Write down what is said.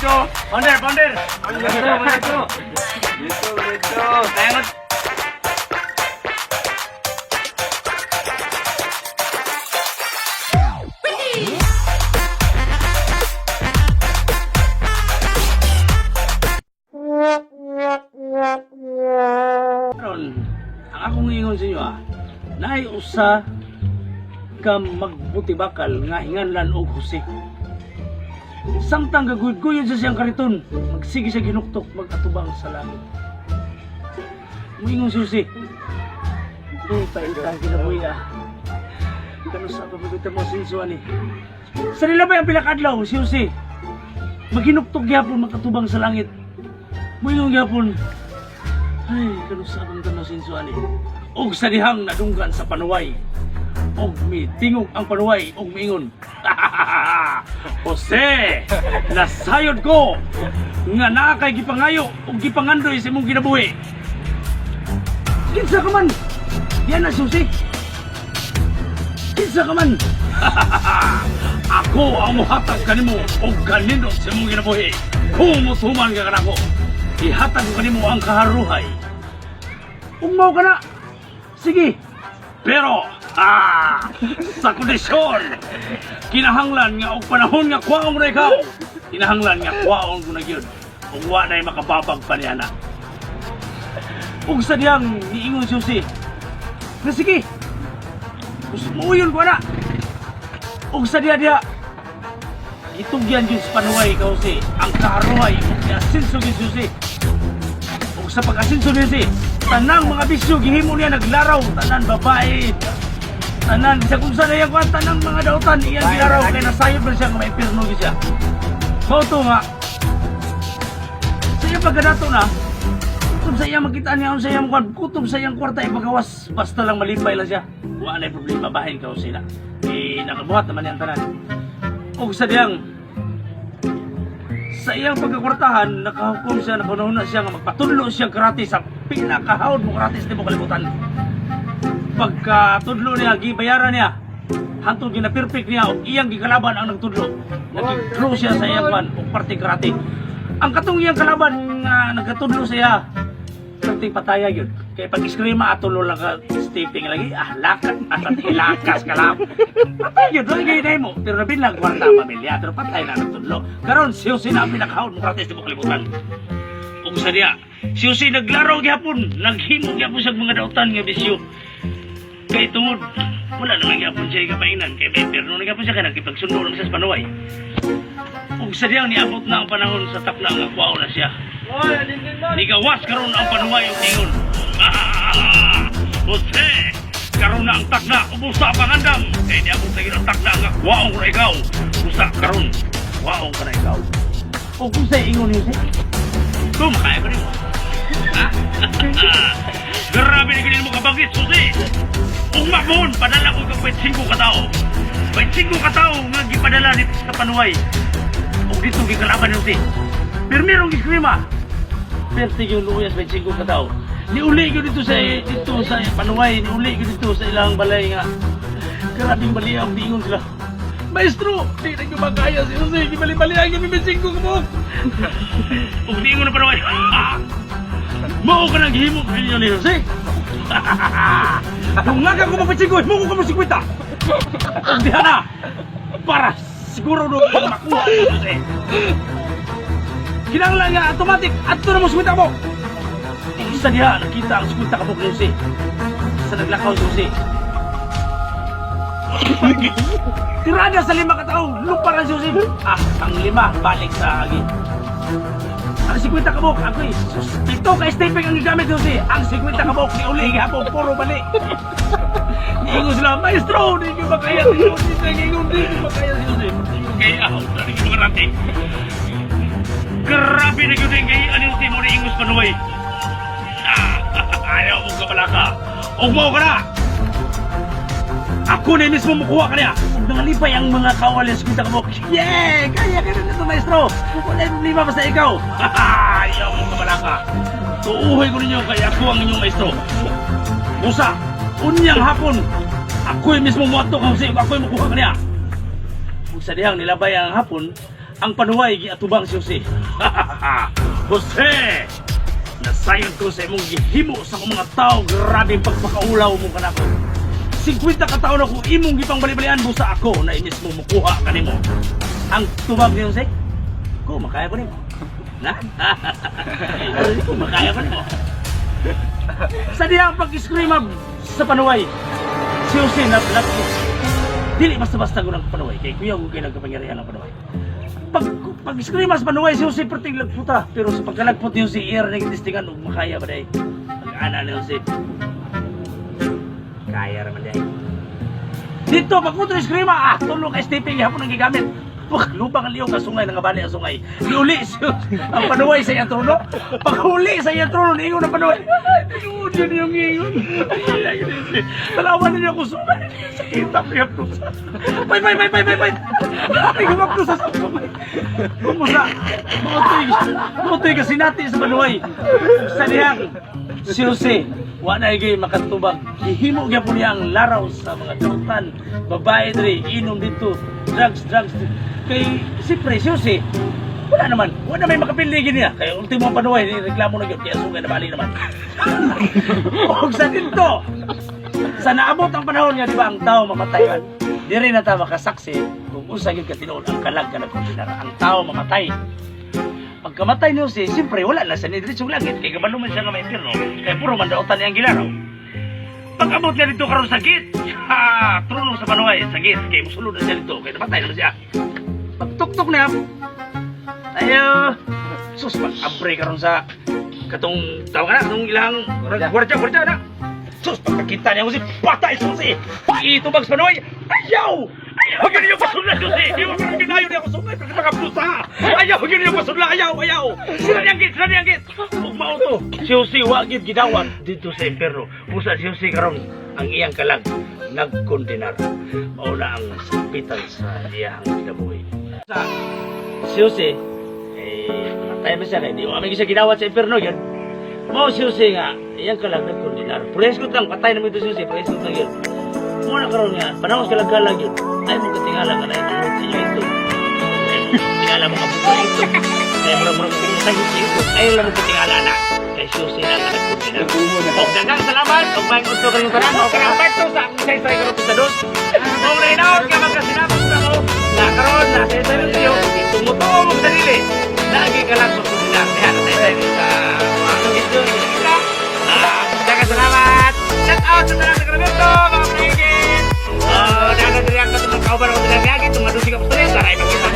Diretso! Founder! Diretso! Diretso! Tayo Karon, ang akong ingon sa inyo naay usa ka magbuti bakal nga hinganlan og Jose. Samtang gaguyod-guyod sa siyang kariton, magsige siya ginuktok, magatubang sa langit. Muingon si Jose, ita kinabuhi kano sa pamagita mo sinsuan eh. Sa nila ba yung pilakadlaw si Jose? Maginuktok gyapon, magatubang sa langit. Muingon gyapon, ay, kano sa pamagita mo sinsuan eh. Og sa dihang nadunggan sa panuway, og mitingog ang panuway, og miingon, Jose, nasayod ko nga naa kay gipangayo ug gipangandoy sa imong kinabuhi. Kinsa ka man? Yan na susi. Kinsa ka man? Ako ang muhatag kanimo og kanindot sa imong kinabuhi. Kung mutuman ka kanako, ihatag ko kanimo ang kaharuhay. Kung mao ka na, sige. Pero, sa kondisyon, kinahanglan nga og panahon nga kwaong na ikaw. Kinahanglan nga kwaong ko na yun. Kung wa na'y makababag pa niya na. Ug sa diyang niingon susi, na sige, muyon ko na. Ug sa diya, itugyan yun sa panuway ikaw si, ang kaharuhay, ug asinso yun susi. Ug sa pag-asinso yun si, tanang mga bisyo gihimo niya naglaraw, tanan babae, tanan sa kung saan yung tanang mga dautan iyang gilaraw kay nasayod man siya nga may pirno siya. Mauto nga sa iya pagkadato na kutob sa iya makita niya sa iyang kutob sa iyang kwarta ipagawas basta lang malipay lang siya, wala na problema bahin ka sila nakabuhat naman yung tanan. Ug sa diyang sa iyang pagkakwartahan, nakahukom siya, napunahuna siya nga magpatudlo siya karate sa pinakahawd mo karate sa kalibutan. Pagkatudlo niya, gibayaran niya, hantod gina-perfect niya, o iyang gikalaban ang nagtudlo. Nag-draw siya sa iyang pan, o parte karate. Ang katong iyang kalaban nga nagkatudlo siya, kanting pataya yun. Kaya pag-iskrima, atulo lang ka, stepping lagi, lakas ka lang. Patay yun, doon gaya mo. Pero nabilang kwarta ang pamilya, pero patay na nagtudlo. Karon, siyo sina ang pinakahawd mo karate sa kalibutan. Ug sa diya, siyo si naglaro gyapon, naghimo gyapon sa mga dautan nga bisyo. Kay tungod, wala naman gyapon siya kapainan, kay may perno na gyapon siya kay nagkipagsundo lang siya sa panuway. Ug sa diyang niabot na ang panahon sa takna nga kuwaw na siya. Nigawas karon ang panuway ug ingon, Jose, karon na ang takna, ubusa ang pangandam. Kay niabot na ang takna nga kuwaw ko na ikaw. Usa karon, kuwaw ka na ikaw. Ug kung sa'y ingon niya siya, makaya ko rin mo. Grabe na ganyan mo kabagit, Jose. Kung makmon, padala ko kang 25 katao. 25 katao nga gipadala dito sa panuway. O dito gikalaban yun si. Pero merong gikrima. Pero yung luyas 25 katao. Niuli ko dito sa panuway. Niuli ko dito sa ilang balay nga. Grabing baliyaw, diingon sila. Maestro, di na makaya si Jose. Gibali-balihan kami 25 kabuk. O diingon na panuway. Mao ka nang himo ninyo ni Jose. Kung nga ko magpitsikoy, mo ko musikwita. Kung diha na, para siguro doon makuha ni Jose. Kinanglan nga automatic, ato na mo sikwita mo. Isa diha, nakita ang sikwita ka mo ni Jose. Sa naglakaw si Jose. Tirada sa 5 kataong, lupa na si Jose. Ang 5, balik sa agi. Ang 50 kabok, ako ito kay stepping ang gamit Jose. Ang 50 kabok, ni uli hapon, puro bali. Iingon sila, Maestro, di ko makaya si Jose. Iingon, di ko makaya si Jose. Kaya ako, di ko makarati. Grabe na yun kay anong mo ni Ingos Panuway. Ayaw mong kapalaka. Huwag mo ka na. Ako na mismo makuha ka niya. Huwag nangalipay ang mga kawalan sa 50 kabok. Yeah! Kaya ka na ito, Maestro. Wala yung 5 basta ikaw. Ayaw mong kapalaka. Tuuhay ko ninyo kaya ako ang inyong Maestro. Musa, unyang hapon. Ako'y mismo muato kung sa'yo. Ako'y makuha ka niya. Kung sa dihang nilabay ang hapon, ang panuway giatubang si Jose. Jose! Nasayang ko sa imong gihimo sa akong mga tao, grabe ang pagpakaulaw mo kanako. 50 ka taon ako imong gipang bali-balian mo sa ako na inis mo mukuha kanimo. Ang tubag ni Jose, ko makaya ko nimo. Na? Ko makaya ko nimo. Sa diyang pag-scream sa panuway, si Jose naglakot. Dili basta-basta ko ng panuway, kay kuya ko kayo nagkapangyarihan ng panuway. Pag-scream sa panuway, si Jose perting lagputa. Pero sa pagkalagpot ni Jose, iya rin nagtistingan o makaya ba dahi? Pag-ana ni Jose, kaya raman dahi. Dito, pagpunto ni scream, tulong ka stepping, hapon ang gigamit. Lubang ang liyong kasungay, nangabali ang sungay. Liuli ang panuway sa iyang trono. Paghuli sa iyang trono, niingon ang panuway. Inuod yun yung ingon. Talawan niyo ako sungay. Sakita ko yung tusa. Bay! Ay, gumag tusa sa sungay. Kumusta? Mamutoy kasi natin sa panuway. Sa dihang, si Jose, wala na makatubag. Hihimo niya po niya ang laraw sa mga kautan. Babae dre, inom dito. Drugs. Kay siyempre si Jose, wala may makapiligin niya. Kaya ultimo ang panuway, reklamo na yun, kaya sungay na bali naman. Huwag sa dito, sa naabot ang panahon niya, di ba, ang tao mamatay. Di rin na tayo makasaksi kung usag yung katinoon ang kalag ka nagkondinar. Ang tao mamatay. Pagkamatay ni Jose, siyempre wala na sa nidritsong langit. Kaya kabalo man siya nga may pirno, kaya puro mandaotan niya ang gilaraw. Pag-abot niya dito karon sakit, trunong sa panuway, sakit, kaya musulod na siya dito, kaya namatay naman siya. Pagtuktok niya, ayo, sus, pag-abre karon sa katong tawag na, katong ilang gwardiya na. Sus, pagkakita niya Jose, patay Jose, itubag sa panuway, ayaw! Huwag niyo pasunla, Jose! Di mo parang ginayo niya ako sungay, pagkat makapusa! Ayaw! Huwag niyo pasunla! Ayaw! Sila niyanggit! Huwag mauto! Si Jose, wagid gidawat dito sa imperno. Pusa si Jose karon ang iyang kalag, nagkondenar. Mauna ang sapitan sa iyang kinabuhi. Si Jose, matay mo siya, hindi mo kami siya gidawat sa imperno yan. Mao si Jose nga, iyang kalag, nagkondenar. Pureskot lang, patay naman ito si Jose, pureskot lang yun. Muna karon nga, panahon sa kalag yun. Ay mo katingala ka na yung sa inyo ito. Tingala mo kaputo ito. Kaya murag-murag sa ito. Ayaw lang mo katingala na. Kaya susi na nga nagpunti na. O dagang salamat. O may gusto ka yung tanan. O kaya parto sa isa-isa yung karoon sa dos. O rinawad ka magkasinapos na mo. Nakaroon na sa isa yung tiyo. Tumutuo mo sa sarili. Lagi ka lang magpunti na. Kaya sa isa yung sa ito. Dagang salamat. Shout out sa talang nagramento. Mga panahigin. Dagang diriyan ka itong kauban ako sa lagagin. Tumadusig ako sa rin. Saray magkita